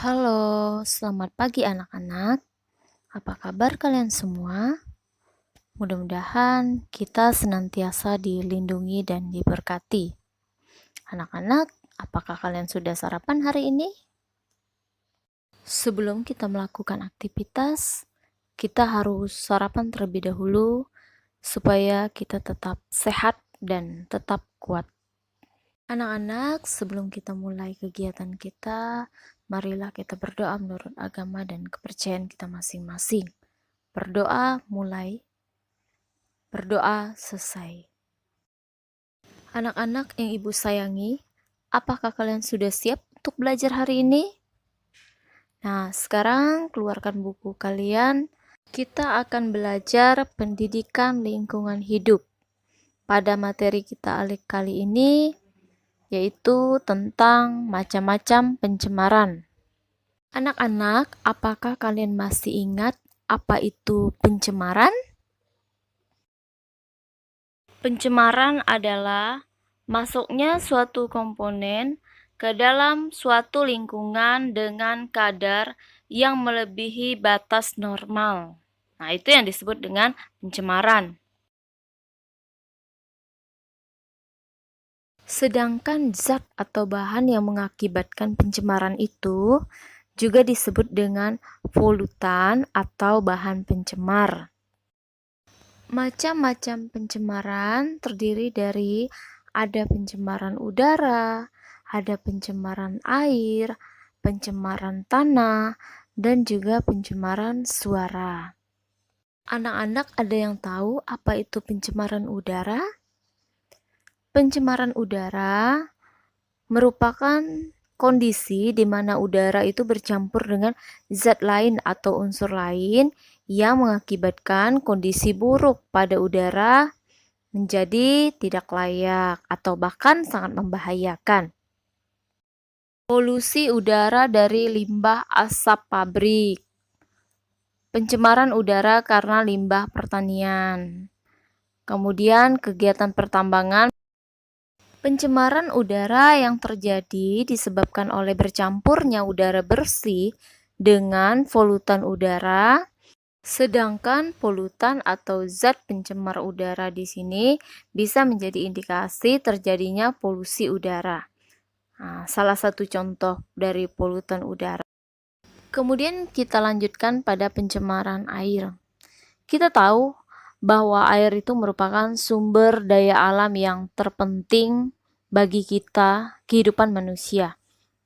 Halo, selamat pagi anak-anak. Apa kabar kalian semua? Mudah-mudahan kita senantiasa dilindungi dan diberkati. Anak-anak, apakah kalian sudah sarapan hari ini? Sebelum kita melakukan aktivitas, kita harus sarapan terlebih dahulu supaya kita tetap sehat dan tetap kuat. Anak-anak, sebelum kita mulai kegiatan kita, marilah kita berdoa menurut agama dan kepercayaan kita masing-masing. Berdoa mulai, berdoa selesai. Anak-anak yang ibu sayangi, apakah kalian sudah siap untuk belajar hari ini? Nah, sekarang keluarkan buku kalian. Kita akan belajar pendidikan lingkungan hidup. Pada materi kita kali ini, yaitu tentang macam-macam pencemaran. Anak-anak, apakah kalian masih ingat apa itu pencemaran? Pencemaran adalah masuknya suatu komponen ke dalam suatu lingkungan dengan kadar yang melebihi batas normal. Nah, itu yang disebut dengan pencemaran. Sedangkan zat atau bahan yang mengakibatkan pencemaran itu juga disebut dengan polutan atau bahan pencemar. Macam-macam pencemaran terdiri dari ada pencemaran udara, ada pencemaran air, pencemaran tanah, dan juga pencemaran suara. Anak-anak ada yang tahu apa itu pencemaran udara? Pencemaran udara merupakan kondisi di mana udara itu bercampur dengan zat lain atau unsur lain yang mengakibatkan kondisi buruk pada udara menjadi tidak layak atau bahkan sangat membahayakan. Polusi udara dari limbah asap pabrik. Pencemaran udara karena limbah pertanian. Kemudian kegiatan pertambangan. Pencemaran udara yang terjadi disebabkan oleh bercampurnya udara bersih dengan polutan udara, sedangkan polutan atau zat pencemar udara di sini bisa menjadi indikasi terjadinya polusi udara. Nah, salah satu contoh dari polutan udara. Kemudian kita lanjutkan pada pencemaran air. Kita tahu bahwa air itu merupakan sumber daya alam yang terpenting bagi kita, kehidupan manusia,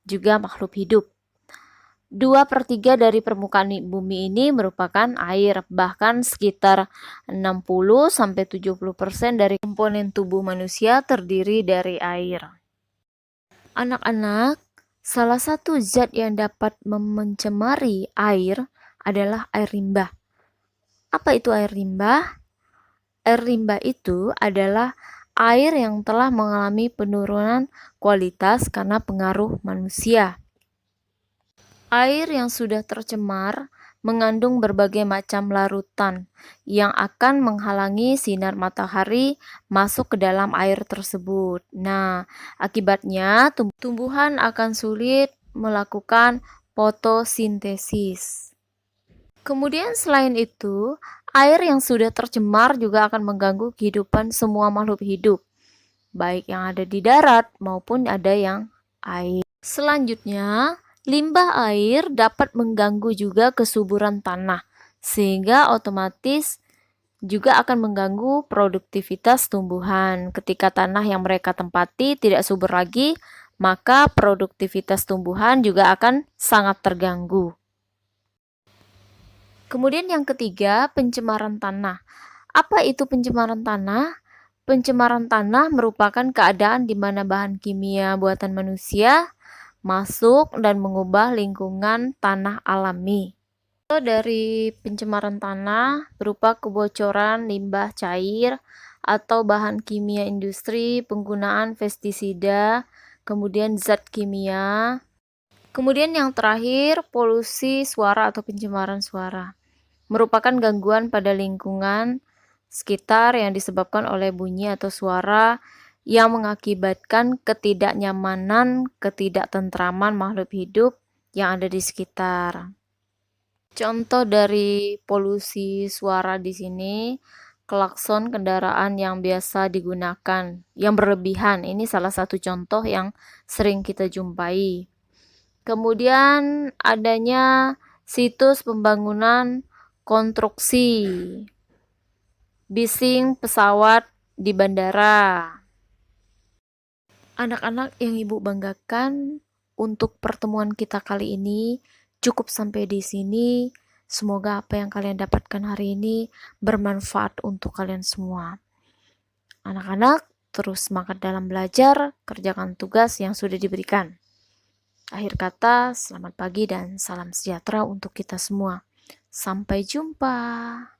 juga makhluk hidup. 2/3 dari permukaan bumi ini merupakan air, bahkan sekitar 60-70% dari komponen tubuh manusia terdiri dari air. Anak-anak, salah satu zat yang dapat mencemari air adalah air limbah. Apa itu air limbah? Air limbah itu adalah air yang telah mengalami penurunan kualitas karena pengaruh manusia. Air yang sudah tercemar mengandung berbagai macam larutan yang akan menghalangi sinar matahari masuk ke dalam air tersebut. Nah, akibatnya tumbuhan akan sulit melakukan fotosintesis. Kemudian selain itu, air yang sudah tercemar juga akan mengganggu kehidupan semua makhluk hidup, baik yang ada di darat maupun ada yang air. Selanjutnya, limbah air dapat mengganggu juga kesuburan tanah, sehingga otomatis juga akan mengganggu produktivitas tumbuhan. Ketika tanah yang mereka tempati tidak subur lagi, maka produktivitas tumbuhan juga akan sangat terganggu. Kemudian yang ketiga, pencemaran tanah. Apa itu pencemaran tanah? Pencemaran tanah merupakan keadaan di mana bahan kimia buatan manusia masuk dan mengubah lingkungan tanah alami. Dari pencemaran tanah berupa kebocoran limbah cair atau bahan kimia industri, penggunaan pestisida, kemudian zat kimia. Kemudian yang terakhir, polusi suara atau pencemaran suara. Merupakan gangguan pada lingkungan sekitar yang disebabkan oleh bunyi atau suara yang mengakibatkan ketidaknyamanan, ketidaktentraman makhluk hidup yang ada di sekitar. Contoh dari polusi suara di sini, klakson kendaraan yang biasa digunakan, yang berlebihan. Ini salah satu contoh yang sering kita jumpai. Kemudian adanya situs pembangunan konstruksi, bising pesawat di bandara. Anak-anak yang Ibu banggakan, untuk pertemuan kita kali ini cukup sampai di sini. Semoga apa yang kalian dapatkan hari ini bermanfaat untuk kalian semua. Anak-anak, terus semangat dalam belajar, kerjakan tugas yang sudah diberikan. Akhir kata, selamat pagi dan salam sejahtera untuk kita semua. Sampai jumpa.